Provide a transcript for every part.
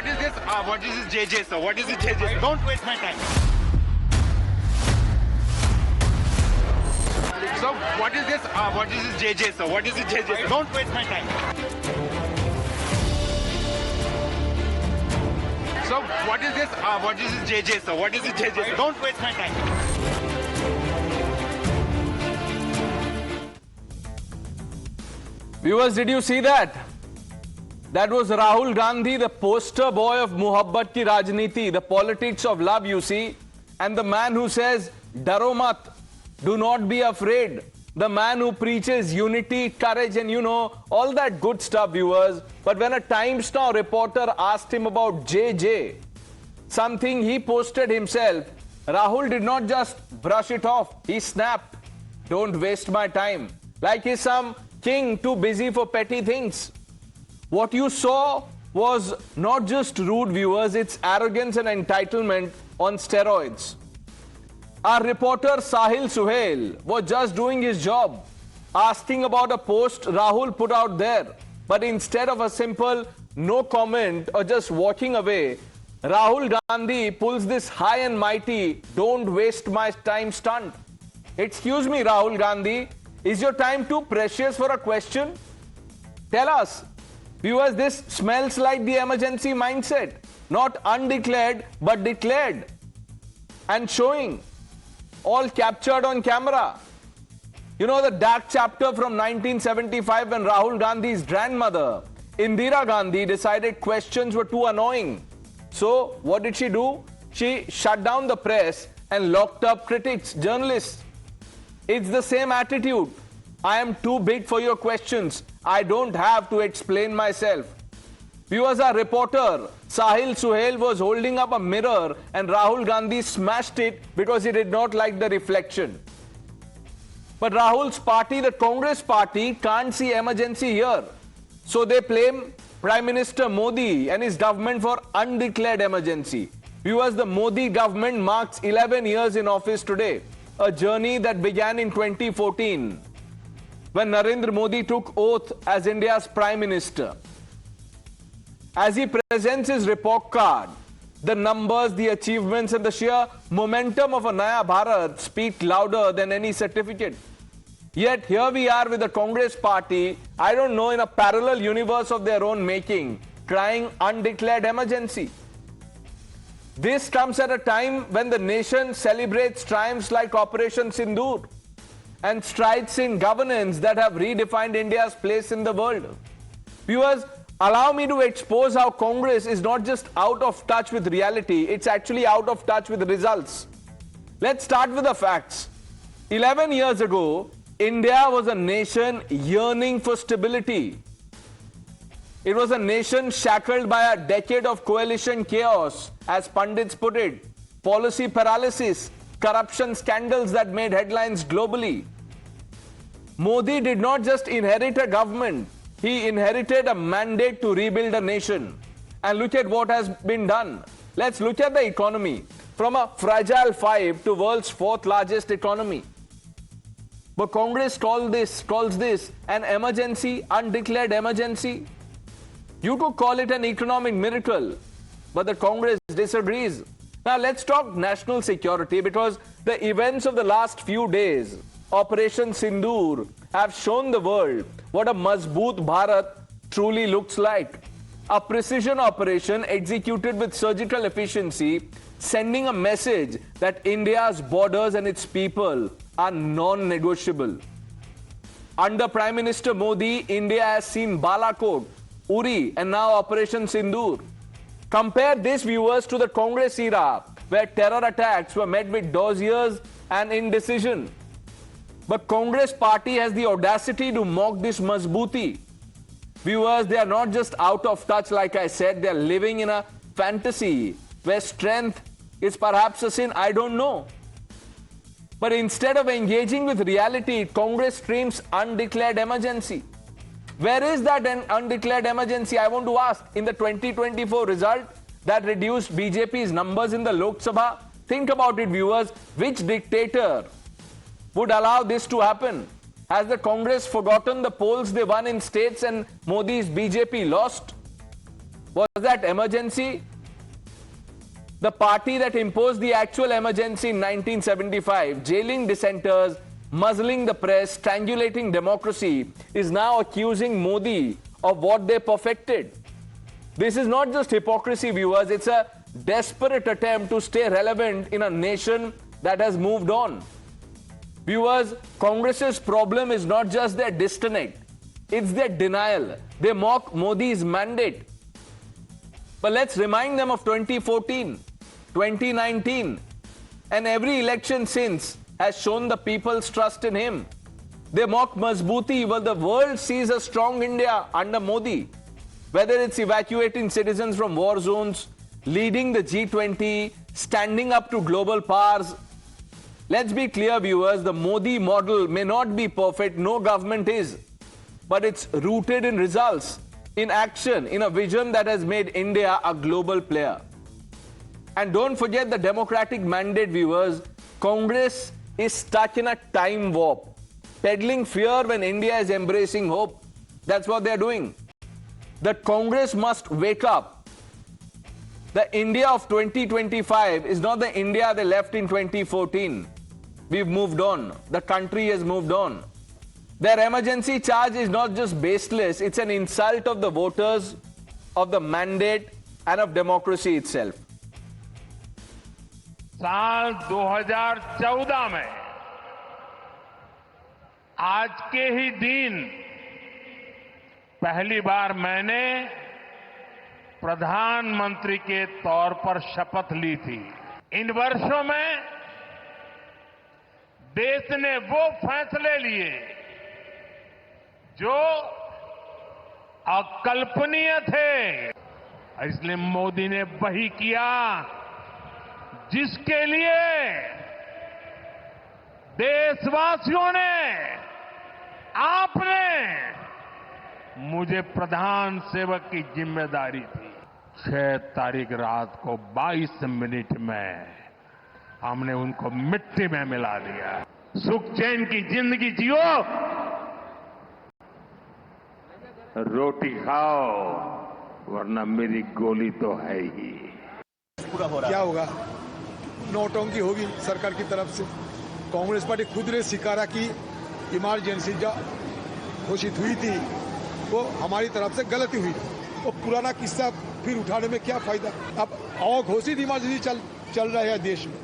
what is this? What is this JJ, sir? What is this JJ? Don't waste my time. So, what is this? What is this JJ, sir? What is this JJ? Don't waste my time. So, what is this? What is this JJ, sir? What is this JJ? Don't waste my time. Viewers, did you see that? That was Rahul Gandhi, the poster boy of Muhabbat ki Rajniti, the politics of love, you see. And the man who says, Daro mat, do not be afraid. The man who preaches unity, courage, and all that good stuff, viewers. But when a Times Now reporter asked him about JJ, something he posted himself, Rahul did not just brush it off. He snapped, don't waste my time. Like he's some king too busy for petty things. What you saw was not just rude, viewers, it's arrogance and entitlement on steroids. Our reporter Sahil Suhail was just doing his job, asking about a post Rahul put out there. But instead of a simple no comment or just walking away, Rahul Gandhi pulls this high and mighty, don't waste my time stunt. Excuse me, Rahul Gandhi, is your time too precious for a question? Tell us. Viewers, this smells like the emergency mindset. Not undeclared, but declared. And showing. All captured on camera. You know the dark chapter from 1975 when Rahul Gandhi's grandmother, Indira Gandhi, decided questions were too annoying. So, what did she do? She shut down the press and locked up critics, journalists. It's the same attitude. I am too big for your questions. I don't have to explain myself. Viewers, our reporter Sahil Suhail was holding up a mirror and Rahul Gandhi smashed it because he did not like the reflection. But Rahul's party, the Congress party, can't see emergency here. So they blame Prime Minister Modi and his government for undeclared emergency. Viewers, the Modi government marks 11 years in office today. A journey that began in 2014 when Narendra Modi took oath as India's Prime Minister. As he presents his report card, the numbers, the achievements and the sheer momentum of a Naya Bharat speak louder than any certificate. Yet here we are with the Congress party, I don't know, in a parallel universe of their own making, crying undeclared emergency. This comes at a time when the nation celebrates triumphs like Operation Sindoor and strides in governance that have redefined India's place in the world. Viewers, allow me to expose how Congress is not just out of touch with reality, it's actually out of touch with results. Let's start with the facts. 11 years ago, India was a nation yearning for stability. It was a nation shackled by a decade of coalition chaos, as pundits put it, policy paralysis, corruption scandals that made headlines globally. Modi did not just inherit a government, he inherited a mandate to rebuild a nation. And look at what has been done. Let's look at the economy. From a fragile 5 to world's 4th largest economy. But Congress calls this an emergency, undeclared emergency. You could call it an economic miracle, but the Congress disagrees. Now let's talk national security, because the events of the last few days, Operation Sindoor, have shown the world what a Mazboot Bharat truly looks like. A precision operation executed with surgical efficiency, sending a message that India's borders and its people are non-negotiable. Under Prime Minister Modi, India has seen Balakot, Uri, and now Operation Sindoor. Compare this, viewers, to the Congress era, where terror attacks were met with dossiers and indecision. But Congress party has the audacity to mock this Mazbooti. Viewers, they are not just out of touch, like I said, they are living in a fantasy where strength is perhaps a sin, I don't know. But instead of engaging with reality, Congress streams undeclared emergency. Where is that undeclared emergency, I want to ask? In the 2024 result that reduced BJP's numbers in the Lok Sabha? Think about it, viewers. Which dictator would allow this to happen? Has the Congress forgotten the polls they won in states and Modi's BJP lost? Was that emergency? The party that imposed the actual emergency in 1975, jailing dissenters, muzzling the press, strangulating democracy, is now accusing Modi of what they perfected. This is not just hypocrisy, viewers. It's a desperate attempt to stay relevant in a nation that has moved on. Viewers, Congress's problem is not just their disconnect. It's their denial. They mock Modi's mandate. But let's remind them of 2014, 2019, and every election since has shown the people's trust in him. They mock Mazbooti, while the world sees a strong India under Modi. Whether it's evacuating citizens from war zones, leading the G20, standing up to global powers. Let's be clear, viewers, the Modi model may not be perfect, no government is. But it's rooted in results, in action, in a vision that has made India a global player. And don't forget the democratic mandate, viewers. Congress is stuck in a time warp, peddling fear when India is embracing hope. That's what they're doing. The Congress must wake up. The India of 2025 is not the India they left in 2014. We've moved on. The country has moved on. Their emergency charge is not just baseless, it's an insult of the voters, of the mandate, and of democracy itself. साल 2014 में आज के ही दिन पहली बार मैंने प्रधानमंत्री के तौर पर शपथ ली थी। इन वर्षों में देश ने वो फैसले लिए जो अकल्पनीय थे, इसलिए मोदी ने वही किया जिसके लिए देशवासियों ने, आपने मुझे प्रधान सेवक की जिम्मेदारी दी। 6 तारीख रात को 22 मिनट में हमने उनको मिट्टी में मिला दिया। सुख चैन की जिंदगी जियो, रोटी खाओ, वरना मेरी गोली तो है ही। क्या होगा? नोटंकी होगी सरकार की तरफ से। कांग्रेस पार्टी खुद ने स्वीकारा कि इमरजेंसी जो घोषित हुई थी वो हमारी तरफ से गलती हुई। वो पुराना किस्सा फिर उठाने में क्या फायदा? अब अघोषित इमरजेंसी चल रहा है देश में,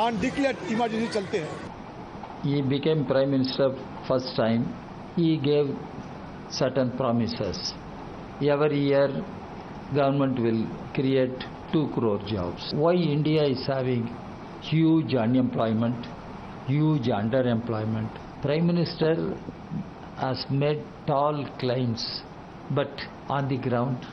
अनडिक्लेयर्ड इमरजेंसी चलते हैं। He became Prime Minister first time. He gave certain promises. Every year, government will create 2 crore jobs. Why India is having huge unemployment, huge underemployment? Prime Minister has made tall claims, but on the ground,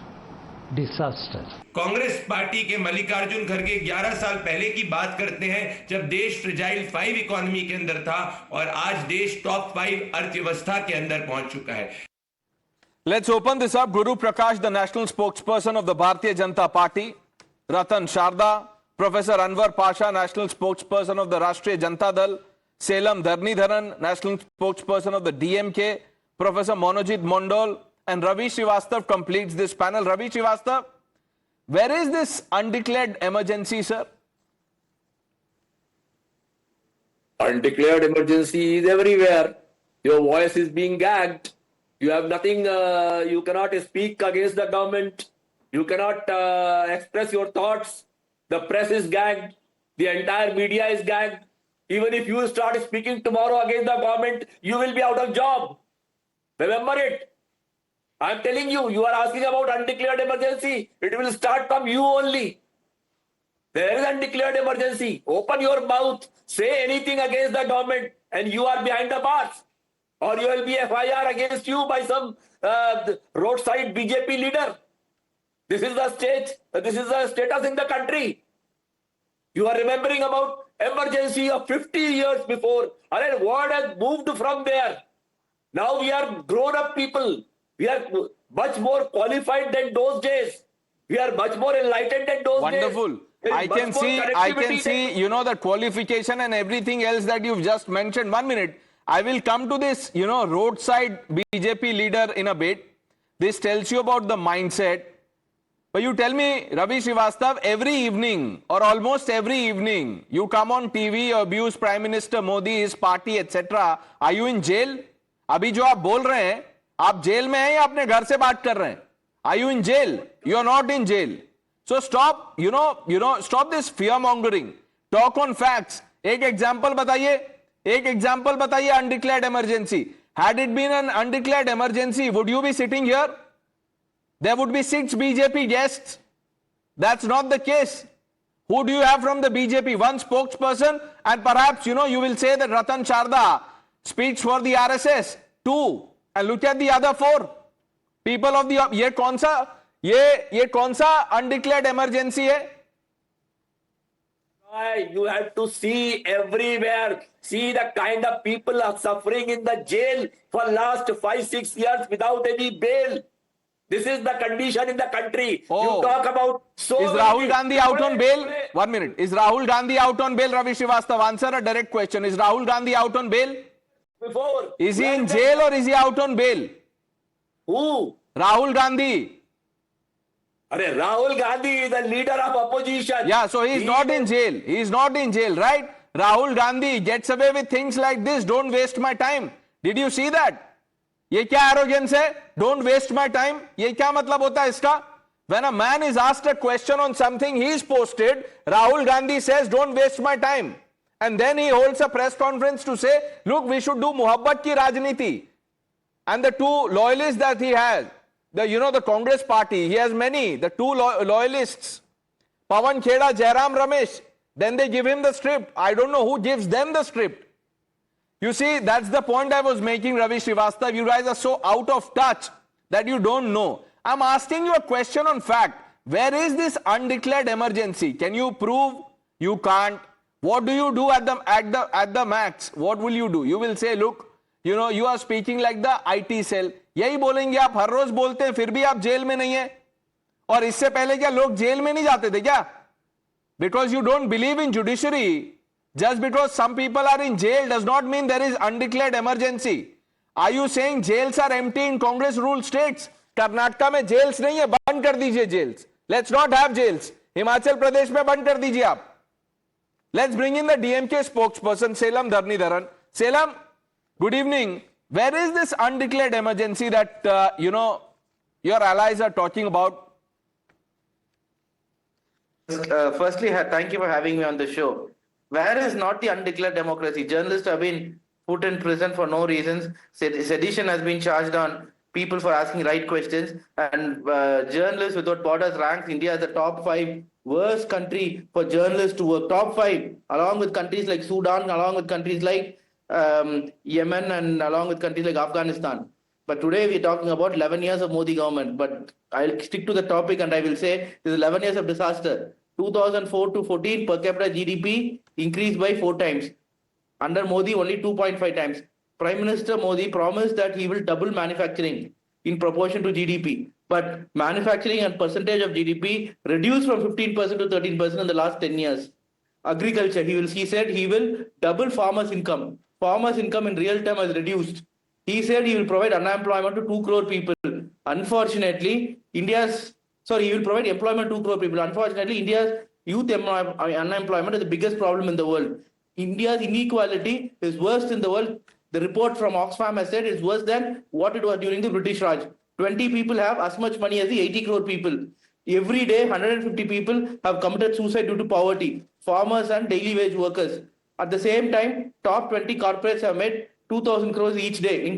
disaster. Congress party के मल्लिकार्जुन खड़गे 11 साल पहले की बात करते हैं जब देश फ्रेजाइल 5 इकोनॉमी के अंदर था और आज देश टॉप 5 अर्थव्यवस्था के अंदर पहुंच चुका है। Let's open this up. Guru Prakash, the national spokesperson of the Bharatiya Janata Party. Ratan Sharda, Professor Anwar Pasha, national spokesperson of the Rashtriya Janata Dal. Selam Dharnidharan, national spokesperson of the DMK. Professor Monojit Mondal and Ravi Srivastava completes this panel. Ravi Srivastava, where is this undeclared emergency, sir? Undeclared emergency is everywhere. Your voice is being gagged. You have nothing, you cannot speak against the government. You cannot express your thoughts. The press is gagged. The entire media is gagged. Even if you start speaking tomorrow against the government, you will be out of job. Remember it. I am telling you, you are asking about undeclared emergency. It will start from you only. There is undeclared emergency. Open your mouth. Say anything against the government and you are behind the bars. Or you will be FIR against you by some roadside BJP leader. This is the stage. This is the status in the country. You are remembering about emergency of 50 years before. Our world has moved from there. Now we are grown-up people. We are much more qualified than those days. We are much more enlightened than those Wonderful. days. I can see, you know, the qualification and everything else that you've just mentioned. 1 minute. I will come to this, you know, roadside BJP leader in a bit. This tells you about the mindset. But you tell me, Ravi Srivastava, every evening or almost every evening, you come on TV, you abuse Prime Minister Modi, his party, etc. Are you in jail? अभी जो आप बोल रहे हैं, आप jail में हैं या अपने घर से बात कर रहे हैं? Are you in jail? You are not in jail. So stop, stop this fear mongering. Talk on facts. एक example बताइए undeclared emergency. Had it been an undeclared emergency, would you be sitting here? There would be 6 BJP guests. That's not the case. Who do you have from the BJP? One spokesperson, and perhaps, you will say that Ratan Sharda speaks for the RSS. 2. And look at the other 4. People of the... ये कौन सा undeclared emergency है? You have to see everywhere. See the kind of people are suffering in the jail for last 5-6 years without any bail. This is the condition in the country. Oh. You talk about so. Is Rahul Gandhi out on bail? 1 minute. Is Rahul Gandhi out on bail, Ravi Srivastava? Answer a direct question. Is Rahul Gandhi out on bail? Before. Is he in jail or is he out on bail? Who? Rahul Gandhi. Rahul Gandhi is the leader of opposition. Yeah, so he is not in jail. He is not in jail, right? Rahul Gandhi gets away with things like this. Don't waste my time. Did you see that? ये क्या arrogance है? Don't waste my time. ये क्या मतलब होता है इसका? When a man is asked a question on something he's posted, Rahul Gandhi says, don't waste my time. And then he holds a press conference to say, look, we should do muhabbat ki rajniti. And the 2 loyalists that he has, the Congress party, he has many, the 2 loyalists, Pawan Kheda, Jairam Ramesh, then they give him the script. I don't know who gives them the script. You see, that's the point I was making, Ravi Srivastava. You guys are so out of touch that you don't know. I'm asking you a question on fact. Where is this undeclared emergency? Can you prove? You can't. What do you do at the max? What will you do? You will say, look, you are speaking like the IT cell. यही बोलेंगे आप, हर रोज बोलते हैं, फिर भी आप jail में नहीं है. और इससे पहले क्या लोग जेल में नहीं जाते थे क्या? Because you don't believe in judiciary. Just because some people are in jail does not mean there is undeclared emergency. Are you saying jails are empty in Congress ruled states? Karnataka में jails नहीं है, बंद कर दीजिए jails. Let's not have jails. Himachal Pradesh में बंद कर दीजिए आप. Let's bring in the DMK spokesperson, Selam Dharnidharan. Selam, good evening. Where is this undeclared emergency that, your allies are talking about? Firstly, thank you for having me on the show. Where is not the undeclared democracy? Journalists have been put in prison for no reasons. Sedition has been charged on people for asking right questions. And Journalists Without Borders ranks India as the top 5 worst country for journalists to work. Top 5, along with countries like Sudan, along with countries like Yemen, and along with countries like Afghanistan. But today we're talking about 11 years of Modi government. But I'll stick to the topic and I will say this is 11 years of disaster. 2004 to 14, per capita GDP increased by 4 times. Under Modi, only 2.5 times. Prime Minister Modi promised that he will double manufacturing in proportion to GDP. But manufacturing and percentage of GDP reduced from 15% to 13% in the last 10 years. Agriculture, he said he will double farmers' income. Farmers' income in real time has reduced. He said he will provide unemployment to 2 crore people. Unfortunately, he will provide employment to 2 crore people. Unfortunately, India's youth unemployment is the biggest problem in the world. India's inequality is worst in the world. The report from Oxfam has said it's worse than what it was during the British Raj. 20 people have as much money as the 80 crore people. Every day, 150 people have committed suicide due to poverty. Farmers and daily wage workers. At the same time, top 20 corporates have made 2,000 crores each day.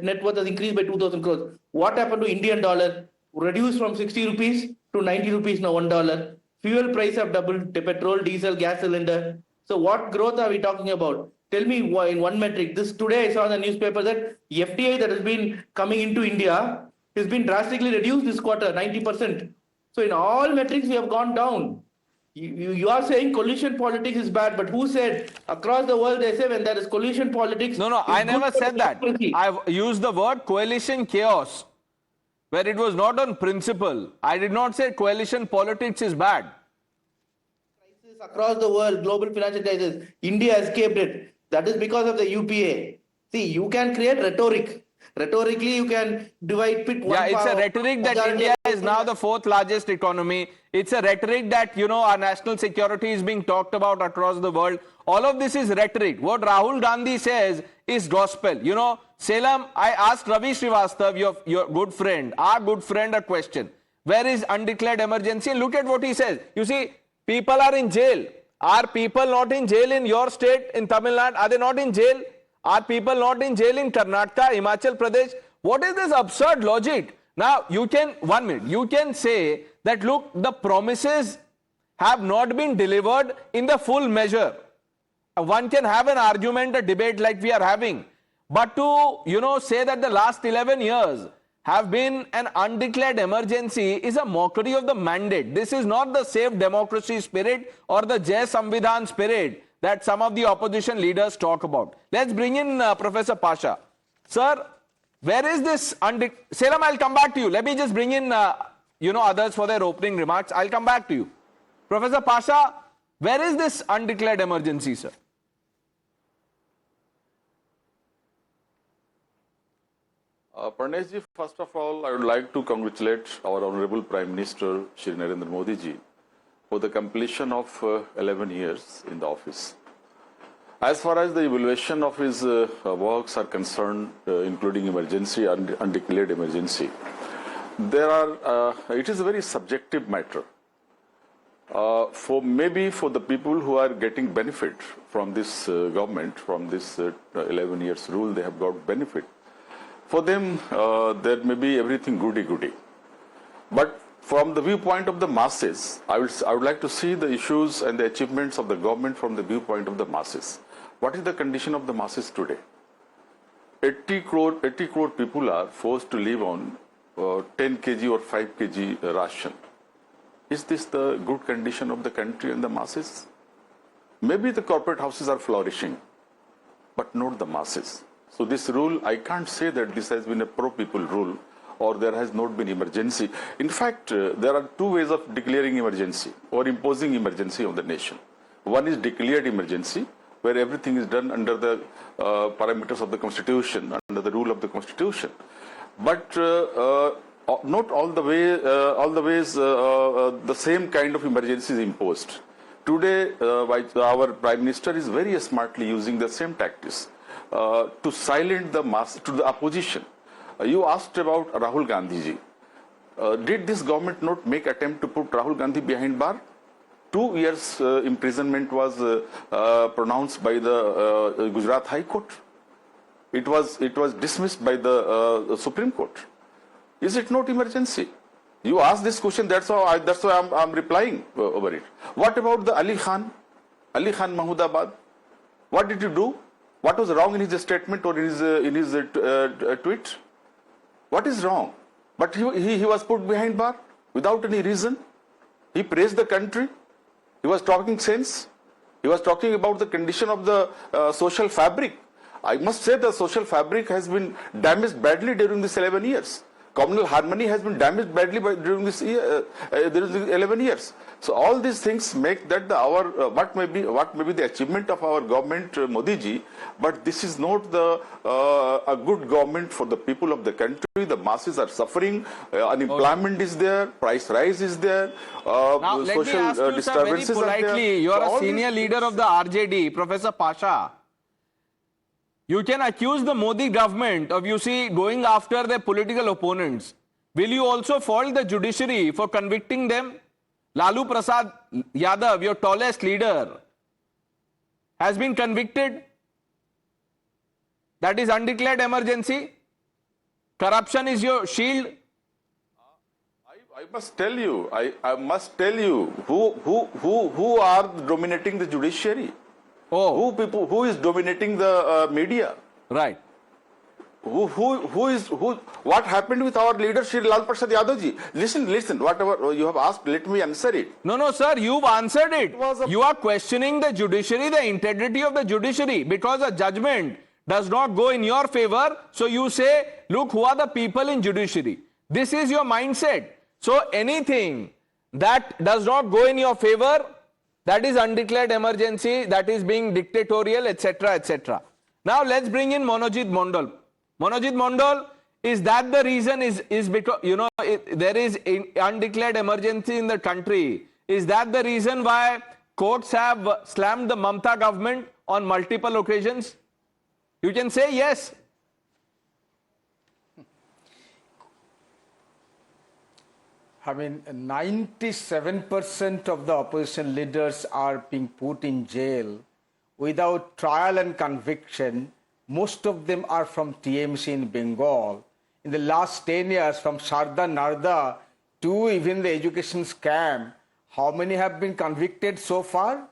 Net worth has increased by 2,000 crores. What happened to Indian dollar? Reduced from 60 rupees to 90 rupees now, $1. Fuel price have doubled, petrol, diesel, gas cylinder. So what growth are we talking about? Tell me in one metric. Today I saw in the newspaper that FDI that has been coming into India has been drastically reduced this quarter, 90%. So in all metrics we have gone down. You are saying coalition politics is bad, but who said across the world they say when there is coalition politics? No, I never said that. I've used the word coalition chaos, where it was not on principle. I did not say coalition politics is bad. Crisis across the world, global financial crisis, India escaped it. That is because of the UPA. See, you can create rhetoric. Rhetorically, you can divide, pit one Yeah, it's a power- rhetoric that majority India of- is now the fourth largest economy. It's a rhetoric that, you know, our national security is being talked about across the world. All of this is rhetoric. What Rahul Gandhi says is gospel. You know, Salem, I asked Ravi Srivastav, your good friend, our good friend, a question. Where is undeclared emergency? And look at what he says. You see, people are in jail. Are people not in jail in your state, in Tamil Nadu? Are they not in jail? Are people not in jail in Karnataka, Himachal Pradesh? What is this absurd logic? Now, you can, 1 minute, you can say that, look, the promises have not been delivered in the full measure. One can have an argument, a debate like we are having. But to, you know, say that the last 11 years have been an undeclared emergency is a mockery of the mandate. This is not the safe democracy spirit or the Jai Samvidhan spirit that some of the opposition leaders talk about. Let's bring in Professor Pasha. Sir, where is this Salem, I'll come back to you. Let me just bring in, you know, others for their opening remarks. I'll come back to you. Professor Pasha, where is this undeclared emergency, sir? Pranesh ji, first of all, I would like to congratulate our Honorable Prime Minister, Shri Narendra Modi ji, for the completion of 11 years in the office. As far as the evaluation of his works are concerned, including emergency and undeclared emergency, it is a very subjective matter. For the people who are getting benefit from this government, from this 11 years rule, they have got benefit. For them, there may be everything goody-goody. But from the viewpoint of the masses, I would like to see the issues and the achievements of the government from the viewpoint of the masses. What is the condition of the masses today? 80 crore people are forced to live on 10 kg or 5 kg ration. Is this the good condition of the country and the masses? Maybe the corporate houses are flourishing, but not the masses. So this rule, I can't say that this has been a pro-people rule or there has not been emergency. In fact, there are two ways of declaring emergency or imposing emergency on the nation. One is declared emergency, where everything is done under the parameters of the Constitution, under the rule of the Constitution. But not all the ways the same kind of emergency is imposed. Today, our Prime Minister is very smartly using the same tactics to silence the mass, to the opposition. You asked about Rahul Gandhi ji. Did this government not make attempt to put Rahul Gandhi behind bar? 2 years imprisonment was pronounced by the Gujarat High Court. It was dismissed by the Supreme Court. Is it not emergency? You asked this question. That's why I'm replying over it. What about the Ali Khan Mahmoodabad? What did you do? What was wrong in his statement or in his tweet? What is wrong? But he was put behind bar without any reason. He praised the country. He was talking sense. He was talking about the condition of the social fabric. I must say the social fabric has been damaged badly during these 11 years. Communal harmony has been damaged badly during this 11 years. So all these things make that what may be the achievement of our government, Modi ji, but this is not a good government for the people of the country. The masses are suffering. Unemployment is there. Price rise is there. Now, social let me ask you, disturbances sir, very politely, are there. you are So a senior leader of the RJD, Professor Pasha. You can accuse the Modi government of, you see, going after their political opponents. Will you also fault the judiciary for convicting them? Lalu Prasad Yadav, your tallest leader, has been convicted. That is undeclared emergency. Corruption is your shield. I must tell you, I must tell you who are dominating the judiciary. Oh. Who is dominating the media? Right. What happened with our leader, Shri Lal Prasad Yadav ji? Listen, whatever you have asked, let me answer it. No, sir, you've answered it. You are questioning the judiciary, the integrity of the judiciary, because a judgment does not go in your favor. So you say, look, who are the people in judiciary? This is your mindset. So anything that does not go in your favor, that is undeclared emergency, that is being dictatorial, etc., etc. Now let's bring in Monojit Mondal. Monojit Mondal, is that the reason? Is because, you know, there is undeclared emergency in the country. Is that the reason why courts have slammed the Mamata government on multiple occasions? You can say yes. I mean, 97% of the opposition leaders are being put in jail without trial and conviction. Most of them are from TMC in Bengal. In the last 10 years, from Sharda Narda to even the education scam, how many have been convicted so far?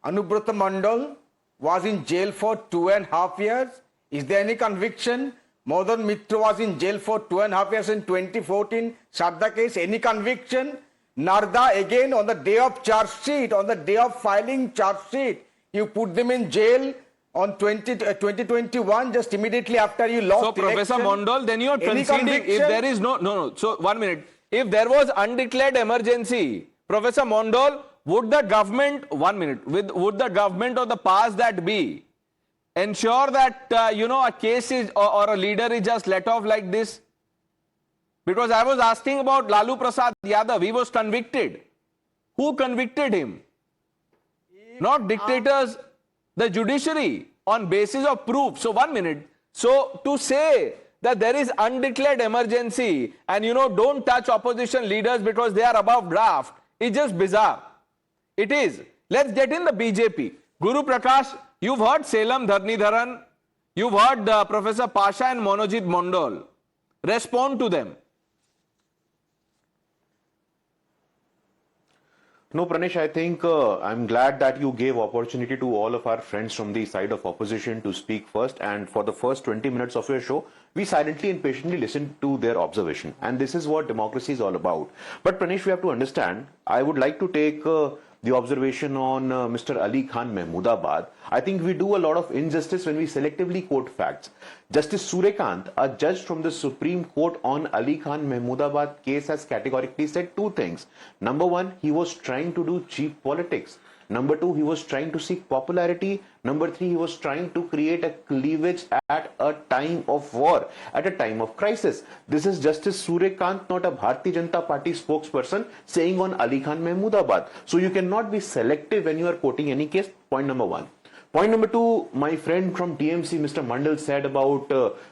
Anubrata Mondal was in jail for 2.5 years. Is there any conviction? Madan Mitra was in jail for 2.5 years in 2014. Sharda case, any conviction? Narda again on the day of charge sheet, on the day of filing charge sheet, you put them in jail on 2021, just immediately after you lost. So, Professor Mondal, then you are conceding if there is no. So, 1 minute. If there was undeclared emergency, Professor Mondal, would the government, 1 minute, would the government or the powers that be ensure that, you know, a case is or a leader is just let off like this? Because I was asking about Lalu Prasad Yadav. He was convicted. Who convicted him? Not dictators, the judiciary, on basis of proof. So, 1 minute. So, to say that there is undeclared emergency and, you know, don't touch opposition leaders because they are above draft is just bizarre. It is. Let's get in the BJP. Guru Prakash, you've heard Salem Dharnidharan, you've heard Professor Pasha and Monojit Mondal. Respond to them. No, Pranesh, I think I'm glad that you gave opportunity to all of our friends from the side of opposition to speak first. And for the first 20 minutes of your show, we silently and patiently listened to their observation. And this is what democracy is all about. But Pranesh, we have to understand, I would like to take the observation on Mr. Ali Khan Mahmoodabad. I think we do a lot of injustice when we selectively quote facts. Justice Suryakant, a judge from the Supreme Court on Ali Khan Mahmoodabad case, has categorically said two things. Number one, he was trying to do cheap politics. Number two, he was trying to seek popularity. Number three, he was trying to create a cleavage at a time of war, at a time of crisis. This is Justice Suryakant, not a Bharatiya Janata Party spokesperson, saying on Ali Khan Mahmoodabad. So you cannot be selective when you are quoting any case. Point number one. Point number two, my friend from TMC, Mr. Mondal, said about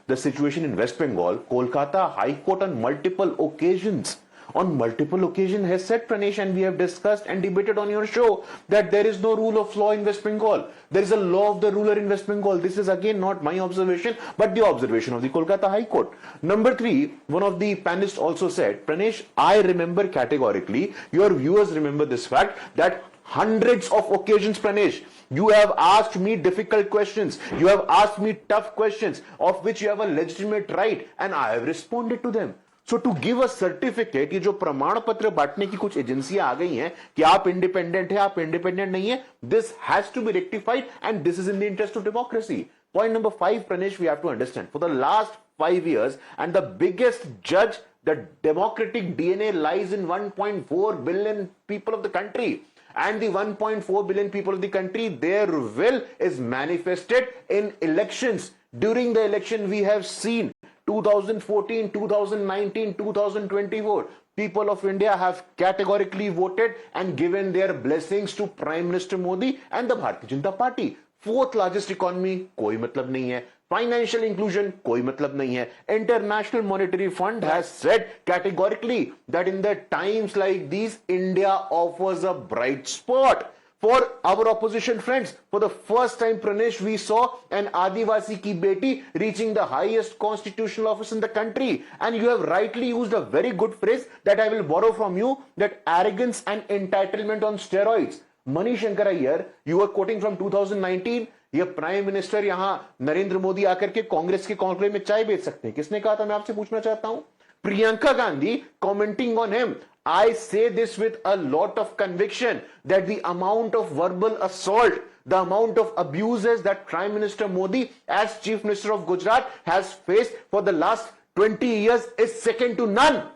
the situation in West Bengal. Kolkata High Court on multiple occasions has said, Pranesh, and we have discussed and debated on your show, that there is no rule of law in West Bengal. There is a law of the ruler in West Bengal. This is again not my observation, but the observation of the Kolkata High Court. Number three, one of the panelists also said, Pranesh, I remember categorically, your viewers remember this fact, that hundreds of occasions, Pranesh, you have asked me difficult questions. You have asked me tough questions, of which you have a legitimate right, and I have responded to them. So to give a certificate, ये जो प्रमाण पत्र बांटने की कुछ एजेंसियां आ गई हैं कि आप इंडिपेंडेंट हैं, आप इंडिपेंडेंट नहीं है, this has to be rectified, and this is in the interest of democracy. Point number 5, Pranesh, we have to understand, for the last 5 years, and the biggest judge, the democratic DNA lies in 1.4 billion people of the country. And the 1.4 billion people of the country, their will is manifested in elections. During the election, we have seen 2014, 2019, 2024, people of India have categorically voted and given their blessings to Prime Minister Modi and the Bharatiya Janata Party. Fourth largest economy, koi matlab nahi hai. Financial inclusion, koi matlab nahi hai. International Monetary Fund has said categorically that in the times like these, India offers a bright spot. For our opposition friends, for the first time, Pranesh, we saw an Adivasi ki beti reaching the highest constitutional office in the country. And you have rightly used a very good phrase that I will borrow from you, that arrogance and entitlement on steroids. Mani Shankar Iyer, you were quoting from 2019, ये prime minister यहां नरेंद्र मोदी आकर के कांग्रेस के conclave में चाय बेच सकते हैं. किसने कहा था, मैं आपसे पूछना चाहता हूं. Priyanka Gandhi commenting on him. I say this with a lot of conviction that the amount of verbal assault, the amount of abuses that Prime Minister Modi as Chief Minister of Gujarat has faced for the last 20 years is second to none.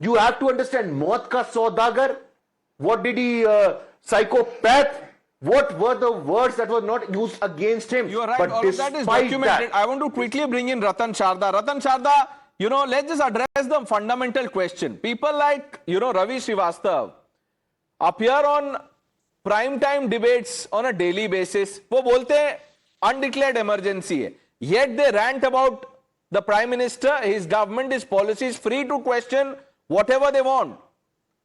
You have to understand, Maut ka Saudagar, what did he, psychopath, What were the words that were not used against him? You are right. But All of that is despite documented. that, I want to quickly bring in Ratan Sharda. Ratan Sharda, let's just address the fundamental question. People like, Ravi Srivastav appear on prime time debates on a daily basis. वो बोलते हैं undeclared emergency है. Yet they rant about the Prime Minister, his government, his policies, free to question whatever they want.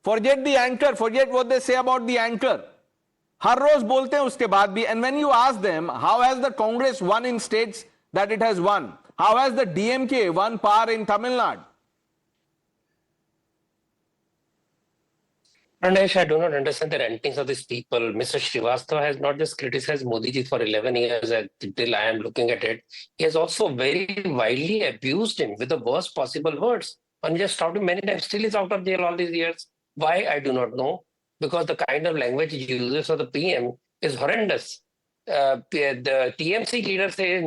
Forget the anchor, forget what they say about the anchor. हर रोज बोलते हैं उसके बाद भी. And when you ask them, how has the Congress won in states that it has won? How has the DMK won power in Tamil Nadu? Pranesh, I do not understand the rantings of these people. Mr. Srivastava has not just criticized Modi ji for 11 years till I am looking at it. He has also very widely abused him with the worst possible words. And just talked to him many times. Still is out of jail all these years. Why? I do not know. Because the kind of language he uses for the PM is horrendous. The TMC leader says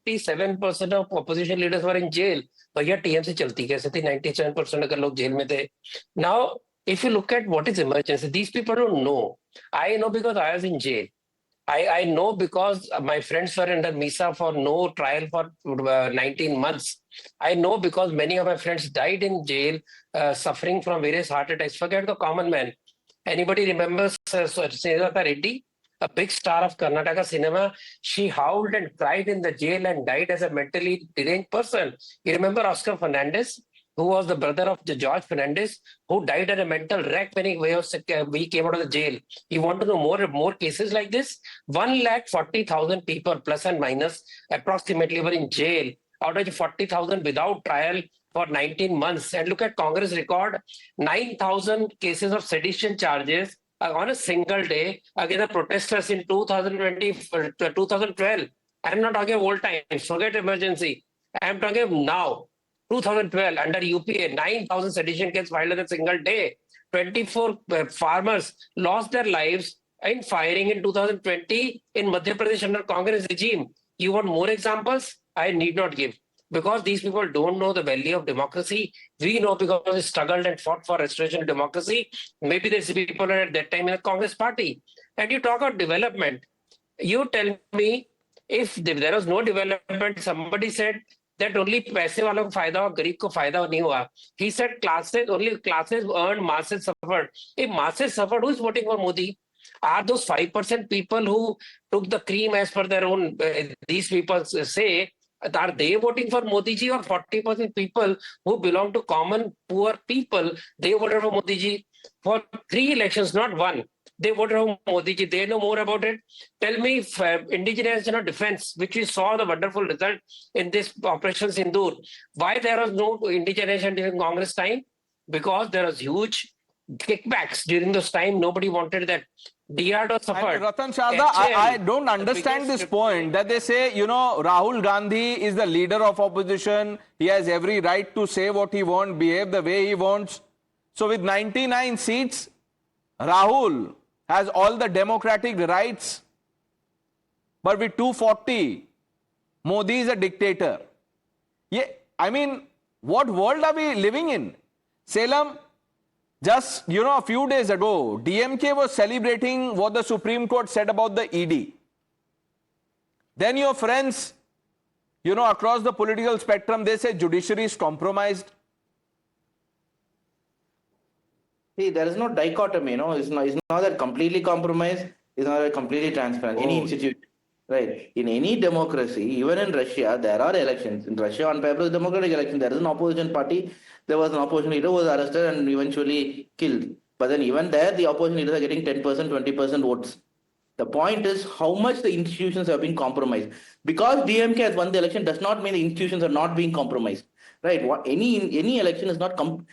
97% of opposition leaders were in jail. But yet TMC chalti kaise thi? 97% agar log jail mein the. Now, if you look at what is emergency, these people don't know. I know because I was in jail. I know because my friends were under MISA for no trial for 19 months. I know because many of my friends died in jail suffering from various heart attacks. Forget the common man. Anybody remembers Sneha Reddy, a big star of Karnataka cinema? She howled and cried in the jail and died as a mentally deranged person. You remember Oscar Fernandez, who was the brother of George Fernandez, who died at a mental wreck when he came out of the jail. You want to know more cases like this? 140,000 people, plus and minus, approximately were in jail, out of 40,000 without trial for 19 months. And look at Congress record, 9,000 cases of sedition charges on a single day against the protesters in 2012. I'm not talking of old times, forget emergency. I'm talking of now. 2012, under UPA, 9,000 sedition cases filed in a single day. 24 farmers lost their lives in firing in 2020 in Madhya Pradesh under Congress regime. You want more examples? I need not give. Because these people don't know the value of democracy. We know because they struggled and fought for restoration of democracy. Maybe there's people at that time in the Congress party. And you talk about development. You tell me, if there was no development, somebody said, that only पैसे वालों को फायदा हुआ, गरीब को फायदा नहीं हुआ. He said only classes earned, masses suffered. If masses suffered, who is voting for Modi? Are those 5% people who took the cream as per their own, these people say, are they voting for Modi ji, or 40% people who belong to common poor people, they voted for Modi ji for 3 elections, not 1. They voted for Modi ji. They know more about it. Tell me if indigenous defense, which we saw the wonderful result in this Operation Sindoor, why there was no indigenous during Congress time? Because there was huge kickbacks during this time. Nobody wanted that. DRDO suffered. And Ratan Sharda, I don't understand this point that they say, Rahul Gandhi is the leader of opposition. He has every right to say what he wants, behave the way he wants. So with 99 seats, Rahul has all the democratic rights, but with 240, Modi is a dictator. Yeah, I mean, what world are we living in? Salem, just, a few days ago, DMK was celebrating what the Supreme Court said about the ED. Then your friends, across the political spectrum, they say judiciary is compromised. See, there is no dichotomy, It's not that completely compromised, it's not that completely transparent. Any institute, right? In any democracy, even in Russia, there are elections. In Russia, on paper, democratic election, there is an opposition party, there was an opposition leader who was arrested and eventually killed. But then even there, the opposition leaders are getting 10%, 20% votes. The point is how much the institutions have been compromised. Because DMK has won the election does not mean the institutions are not being compromised, right? Any election is not possible.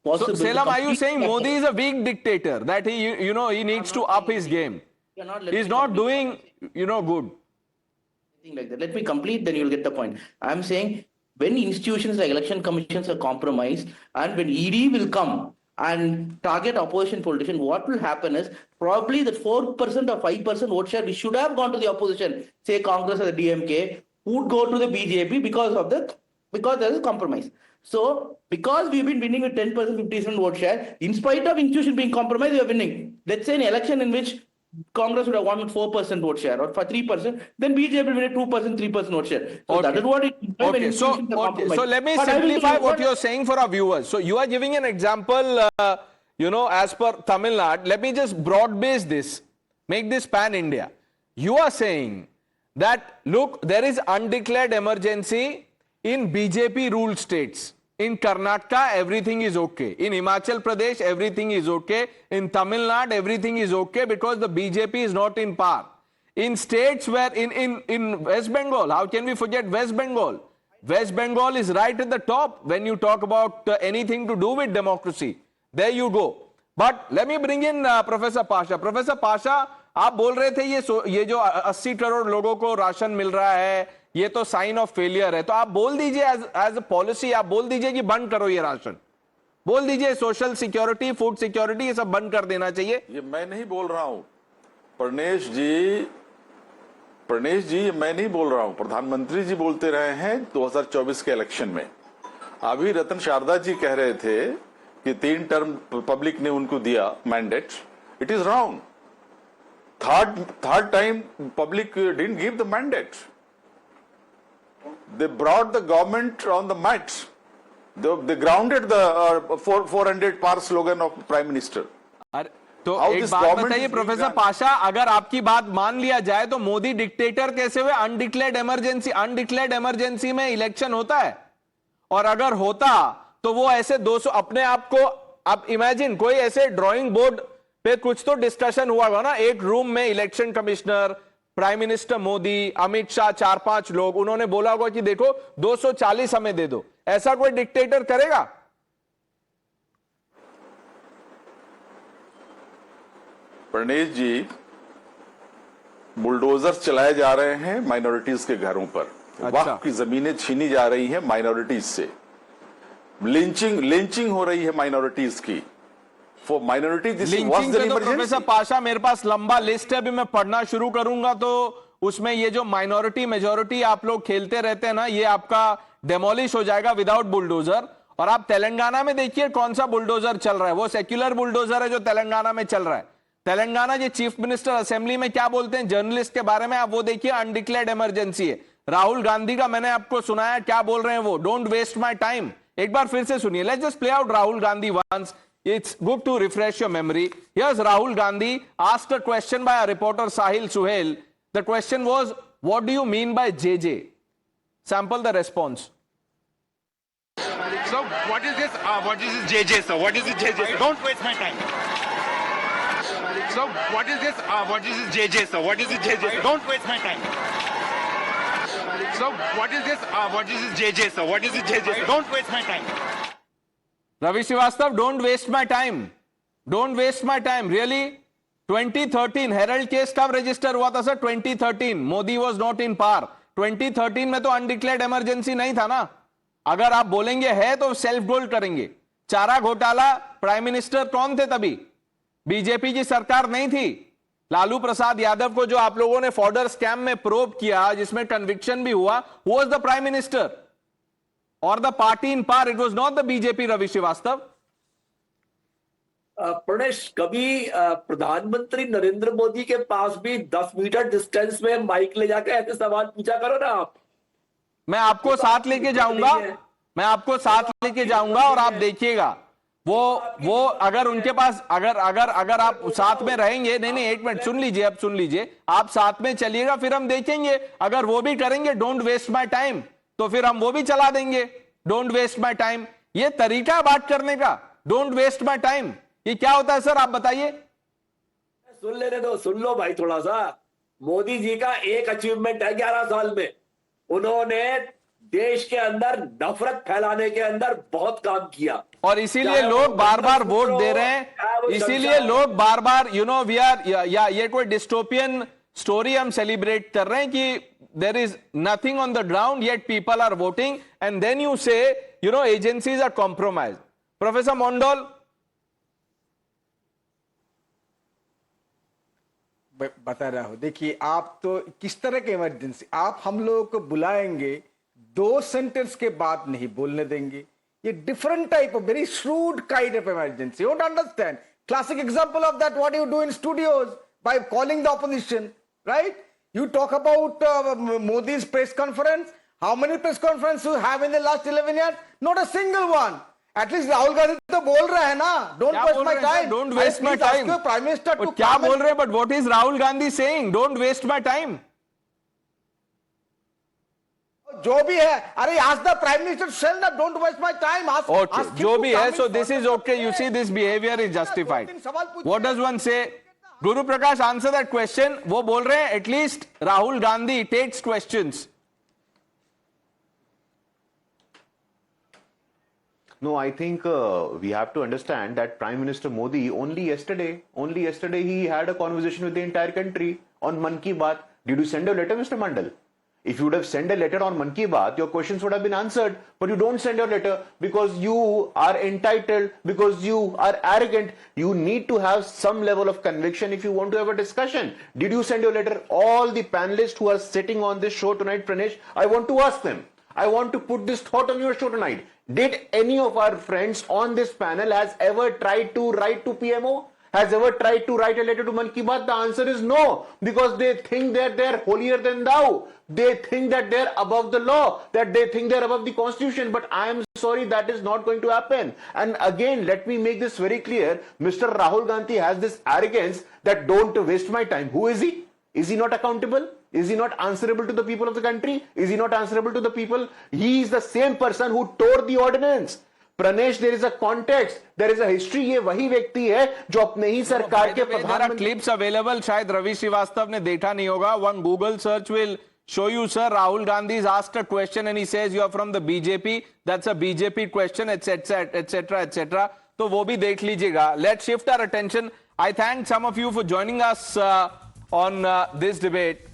So, Salem, are you saying Modi is a weak dictator, that he needs to up his game? He's not doing, good. Like that. Let me complete, then you'll get the point. I'm saying when institutions like election commissions are compromised and when ED will come and target opposition politicians, what will happen is probably that 4% or 5% vote share which should have gone to the opposition, say Congress or the DMK, would go to the BJP because there is a compromise. So, because we've been winning with 10%, 50% vote share, in spite of institution being compromised, we are winning. Let's say an election in which Congress would have won with 4% vote share or for 3%, then BJP will win a 2%, 3% vote share. So that is what it is. Okay, so let me simplify what you're saying for our viewers. So you are giving an example, as per Tamil Nadu. Let me just broad base this, make this pan-India. You are saying that, look, there is undeclared emergency in BJP ruled states. In Karnataka, everything is okay. In Himachal Pradesh, everything is okay. In Tamil Nadu, everything is okay because the BJP is not in power. In states where, in West Bengal, how can we forget West Bengal? West Bengal is right at the top when you talk about anything to do with democracy. There you go. But let me bring in Professor Pasha. Professor Pasha, आप बोल रहे थे ये जो 80 करोड़ लोगों को ration मिल रहा है, ये तो साइन ऑफ फेलियर है. तो आप बोल दीजिए एज अ पॉलिसी, आप बोल दीजिए कि बंद करो ये राशन. बोल दीजिए सोशल सिक्योरिटी, फूड सिक्योरिटी, ये सब बंद कर देना चाहिए. ये मैं नहीं बोल रहा हूं प्रणेश जी, मैं नहीं बोल रहा हूं. प्रधानमंत्री जी बोलते रहे हैं 2024 के इलेक्शन में. अभी रतन शारदा जी कह रहे थे कि 3 टर्म पब्लिक ने उनको दिया mandate. It is wrong. Third time public didn't give the mandate. They brought the government on the mat. They grounded the 400 par slogan of Prime Minister. तो एक बात बताइए प्रोफेसर पाशा, अगर आपकी बात मान लिया जाए तो मोदी डिक्टेटर कैसे हुए? अनडिक्लेयर्ड इमरजेंसी में इलेक्शन होता है, और अगर होता तो वो ऐसे 200 अपने आप को, अब इमेजिन कोई ऐसे ड्राइंग बोर्ड पे कुछ तो डिस्कशन हुआ होगा ना, एक रूम में election commissioner, prime minister Modi, Amit Shah, 4-5 लोग, उन्होंने बोला होगा कि देखो 240 हमें दे दो. ऐसा कोई डिक्टेटर करेगा? प्रणेश जी, बुलडोजर चलाए जा रहे हैं माइनॉरिटीज के घरों पर. वक्फ की जमीनें छीनी जा रही हैं माइनॉरिटीज से. लिंचिंग हो रही है माइनॉरिटीज की. For minorities, this was the emergency. Professor Pasha, मेरे पास लंबा लिस्ट है, अभी मैं पढ़ना शुरू करूंगा तो उसमें ये जो माइनॉरिटी मेजॉरिटी आप लोग खेलते रहते हैं ना, ये आपका डेमोलिश हो जाएगा विदाउट बुलडोजर. और आप तेलंगाना में देखिए कौन सा बुलडोजर चल रहा है, वो सेक्युलर बुलडोजर है जो तेलंगाना में चल रहा है. तेलंगाना के चीफ मिनिस्टर असेंबली में क्या बोलते हैं जर्नलिस्ट के बारे में, आप वो देखिए. अनडिक्लेयर्ड इमरजेंसी है. राहुल गांधी का मैंने आपको सुनाया, क्या बोल रहे हैं वो, डोंट वेस्ट माई टाइम. एक बार फिर से सुनिए. Let's just play out Rahul Gandhi once. It's good to refresh your memory. Here's Rahul Gandhi asked a question by a reporter Sahil Suhail. The question was, what do you mean by JJ? Sample the response. So what is this? What is this JJ? So what is this JJ? Don't waste my time. So what is this? What is this JJ? So what is this JJ? Don't waste my time. So what is this? What is this JJ? So what is this JJ? Don't waste my time. Ravi Srivastava, don't waste my time. Don't waste my time. Really? 2013 Herald case कब register हुआ था sir? 2013. Modi was not in power. 2013 में तो undeclared emergency नहीं था ना. अगर आप बोलेंगे है तो सेल्फ गोल्ड करेंगे. चारा घोटाला, प्राइम मिनिस्टर कौन थे तभी? बीजेपी की सरकार नहीं थी. लालू प्रसाद यादव को जो आप लोगों ने फॉर्डर स्कैम में प्रोब किया, जिसमें कन्विक्शन भी हुआ, वो was the prime minister or the party in power. It was not the BJP. Ravi Srivastava. Pranesh, कभी प्रधानमंत्री नरेंद्र मोदी के पास भी 10 मीटर डिस्टेंस में माइक ले जाकर ऐसे सवाल पूछा करो ना आप. मैं आपको साथ लेके जाऊंगा, और आप देखिएगा वो अगर उनके पास अगर आप साथ में रहेंगे, नहीं एक मिनट सुन लीजिए, अब सुन लीजिए, आप साथ में चलिएगा, फिर हम देखेंगे. अगर वो भी करेंगे डोंट वेस्ट माय टाइम, तो फिर हम वो भी चला देंगे. डोंट वेस्ट माय टाइम, ये तरीका है बात करने का. डोंट वेस्ट माय टाइम, ये क्या होता है सर, आप बताइए. सुन लेने दो, सुन लो भाई थोड़ा सा. मोदी जी का एक अचीवमेंट है 11 साल में, उन्होंने देश के अंदर नफरत फैलाने के अंदर बहुत काम किया, और इसीलिए लोग बार बार वोट दे रहे हैं. इसीलिए लोग बार बार वी आर, या ये कोई डिस्टोपियन स्टोरी हम सेलिब्रेट कर रहे हैं कि there is nothing on the ground yet people are voting, and then you say agencies are compromised. Professor Mondal. बता रहा हूं, देखिए आप तो किस तरह के इमरजेंसी, आप हम लोगों को बुलाएंगे, 2 सेंटेंस के बाद नहीं बोलने देंगे. ये different type of very shrewd kind of emergency. You don't understand. Classic example of that, what you do in studios. by calling the opposition, right? You talk about Modi's press conference. How many press conferences you have in the last 11 years? Not a single one. At least Rahul Gandhi तो बोल रहा है ना. Don't waste my time. Don't waste my time. Prime Minister to क्या बोल रहे हैं? But what is Rahul Gandhi saying? Don't waste my time. जो भी है, अरे ask the Prime Minister to tell that don't waste my time. Okay, जो भी है, so this is okay. You see, this behavior is justified. What does one say? Guru Prakash, answer that question. वो बोल रहे हैं, at least Rahul Gandhi takes questions. No, I think we have to understand that Prime Minister Modi only yesterday he had a conversation with the entire country on Man Ki Baat. Did you send a letter, Mr. Mondal? If you would have sent a letter on Man Ki Baat, your questions would have been answered. But you don't send your letter because you are entitled, because you are arrogant. You need to have some level of conviction if you want to have a discussion. Did you send your letter? All the panelists who are sitting on this show tonight, Pranesh, I want to ask them. I want to put this thought on your show tonight. Did any of our friends on this panel has ever tried to write to PMO? Has ever tried to write a letter to Man Ki Baat? The answer is no, because they think that they're holier than thou. They think that they're above the law, that they think they're above the constitution. But I am sorry, that is not going to happen. And again, let me make this very clear. Mr. Rahul Gandhi has this arrogance that don't waste my time. Who is he? Is he not accountable? Is he not answerable to the people of the country? Is he not answerable to the people? He is the same person who tore the ordinance. Pranesh, there is a context, there is a history. ये वही व्यक्ति है जो अपने ही सरकार के प्रधानमंत्री. Clips available. शायद रवि श्रीवास्तव ने देखा नहीं होगा. One Google search will show you, sir. Rahul Gandhi is asked a question and he says you are from the BJP. That's a BJP question, etc., etc., etc. तो वो भी देख लीजिएगा. Let's shift our attention. I thank some of you for joining us on this debate.